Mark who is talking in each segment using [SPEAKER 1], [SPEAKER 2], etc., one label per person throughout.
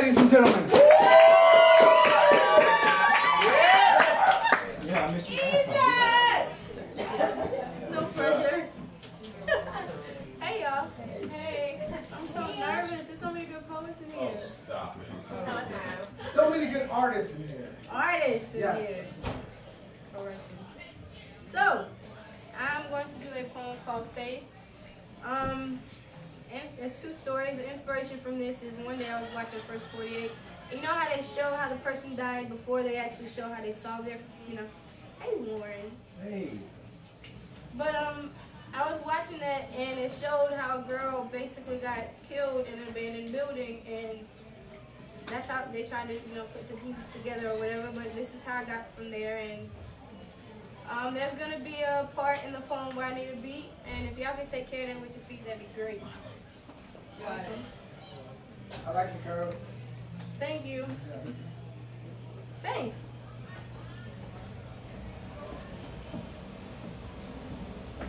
[SPEAKER 1] ladies and gentlemen.
[SPEAKER 2] Yeah, I missed you last time.
[SPEAKER 3] No pressure. Hey, y'all. Hey. I'm so nervous. There's so many good poets in here.
[SPEAKER 2] Oh, stop it.
[SPEAKER 1] So many good artists in here.
[SPEAKER 3] Artists in
[SPEAKER 1] Yes.
[SPEAKER 3] here. Correction. So, I'm going to do a poem called Faith. And there's two stories. The inspiration from this is one day I was watching First 48. You know how they show how the person died before they actually show how they solved their, hey Warren.
[SPEAKER 2] Hey.
[SPEAKER 3] But I was watching that and it showed how a girl basically got killed in an abandoned building, and that's how they tried to, put the pieces together or whatever, but this is how I got from there. And there's gonna be a part in the poem where I need a beat, and if y'all can take care of that with your feet, that'd be great. Awesome.
[SPEAKER 1] I like you, girl.
[SPEAKER 3] Thank you. Faith. I've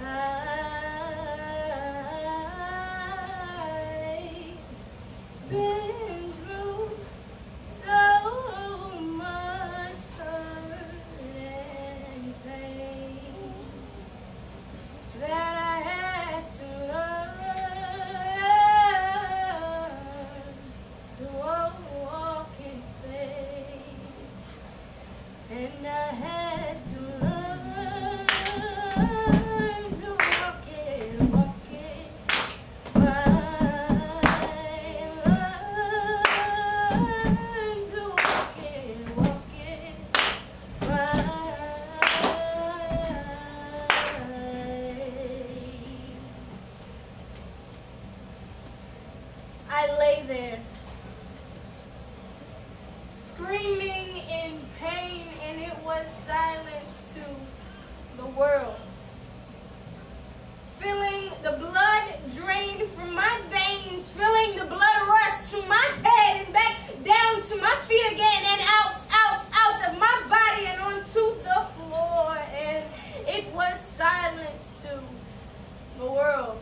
[SPEAKER 3] been through so much hurt and pain that I had to learn to walk in faith, and I had to learn to walk it by learn to walk it by. I lay there, screaming in pain, and it was silence to the world. Feeling the blood drain from my veins, feeling the blood rush to my head and back down to my feet again, and out of my body and onto the floor, and it was silence to the world.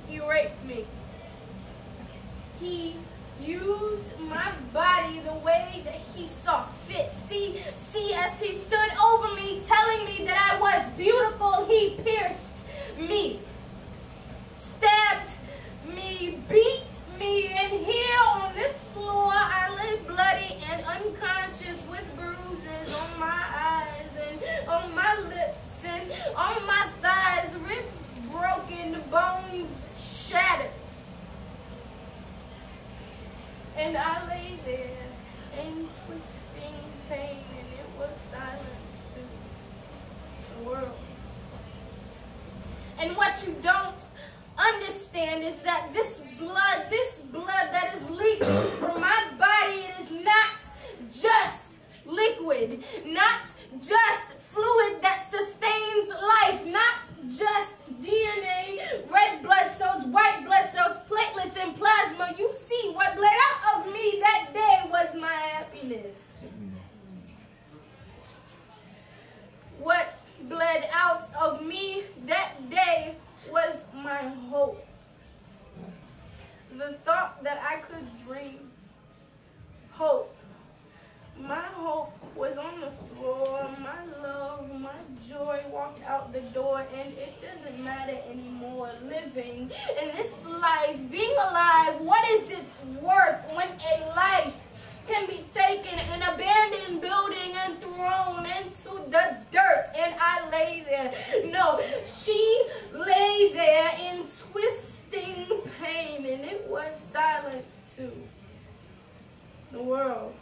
[SPEAKER 3] He raped me. He used my body the way that he saw fit. See, as he stood over me, telling me that I was beautiful, he pierced me, stabbed me, beat me, and here on this floor I lay bloody and unconscious with bruises on my eyes and on my lips and on my thighs, ribs broken, bones shattered. And I lay there in twisting pain, and it was silence to the world. And what you don't understand is that this blood that is leaking from my body, it is not just liquid, not just fluid that sustains life, not just DNA, red blood cells, white blood cells, platelets, and plasma. You see, what bled out of me that day was my happiness. What bled out of me that day was my hope. The thought that I could dream. Hope. My hope was on the floor. My love, my joy walked out the door, and it doesn't matter anymore. Living in this life, being alive, what is it worth when a life can be taken, an abandoned building, and thrown into the dirt? And I lay there. No, she lay there in twisting pain, and it was silence to the world.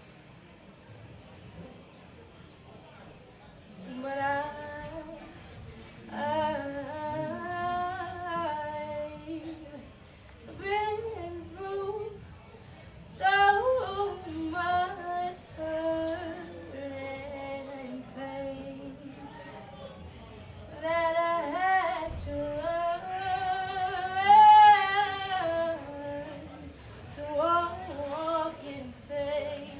[SPEAKER 3] But I've been through so much hurt and pain that I had to learn to walk in faith.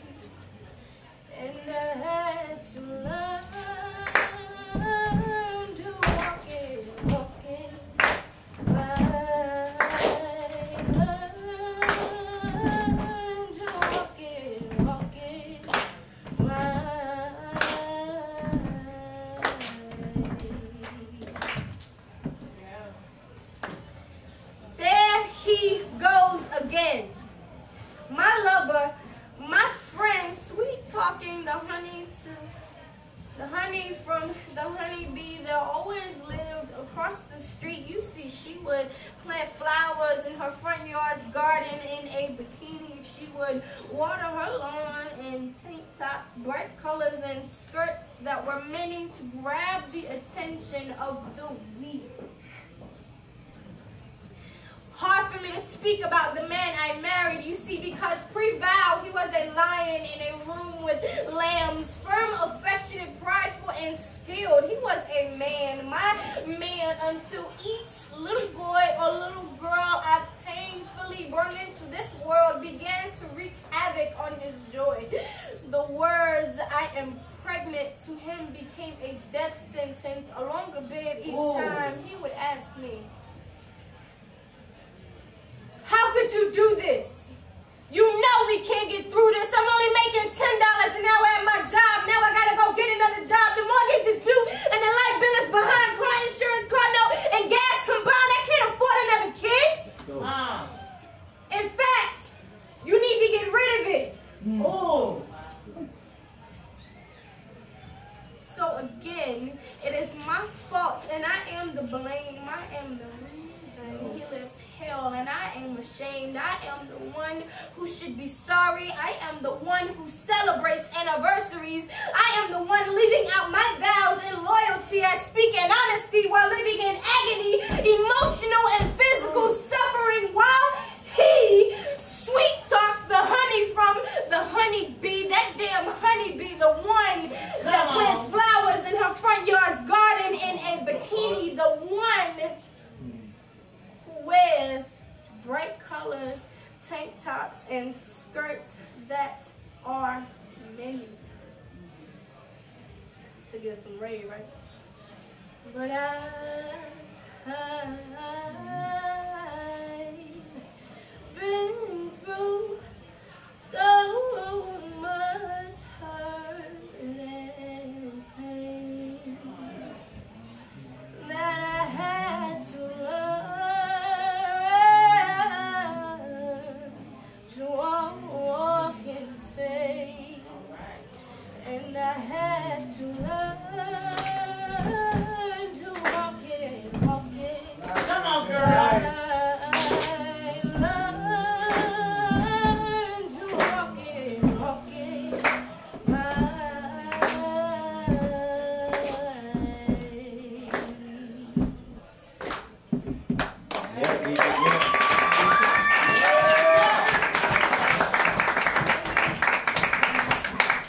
[SPEAKER 3] he goes again. My lover, my friend, sweet talking the honey from the honeybee that always lived across the street. You see, she would plant flowers in her front yard's garden in a bikini. She would water her lawn in tank tops, bright colors, and skirts that were meant to grab the attention of the weak. Hard for me to speak about the man I married, you see, because pre-vow he was a lion in a room with lambs, firm, affectionate, prideful, and skilled. He was a man, my man, until each little boy or little girl I painfully brought into this world began to wreak havoc on his joy. The words, "I am pregnant," to him became a death sentence. Along a bed each time he would ask me, "How could you do this? You know we can't get through this. I'm only making $10 an hour at my job. Now I gotta go get another job. The mortgage is due and the light bill is behind. Car insurance, car note, and gas combined. I can't afford another kid."
[SPEAKER 1] Let's go.
[SPEAKER 3] In fact, you need to get rid of it.
[SPEAKER 1] Oh.
[SPEAKER 3] So again, it is my fault and I am the blame. I am the reason he lives hell and I am ashamed. I am the one who should be sorry. I am the one who celebrates anniversaries. I am the one leaving out my vows and loyalty. I speak in honesty while living in agony, emotional and physical suffering, while he sweet talks the honey from the honeybee, that damn honeybee, the one that plants flowers in her front yard's garden in a bikini, the one who wears bright colors, tank tops, and skirts that are many. Should get some rain, right? But I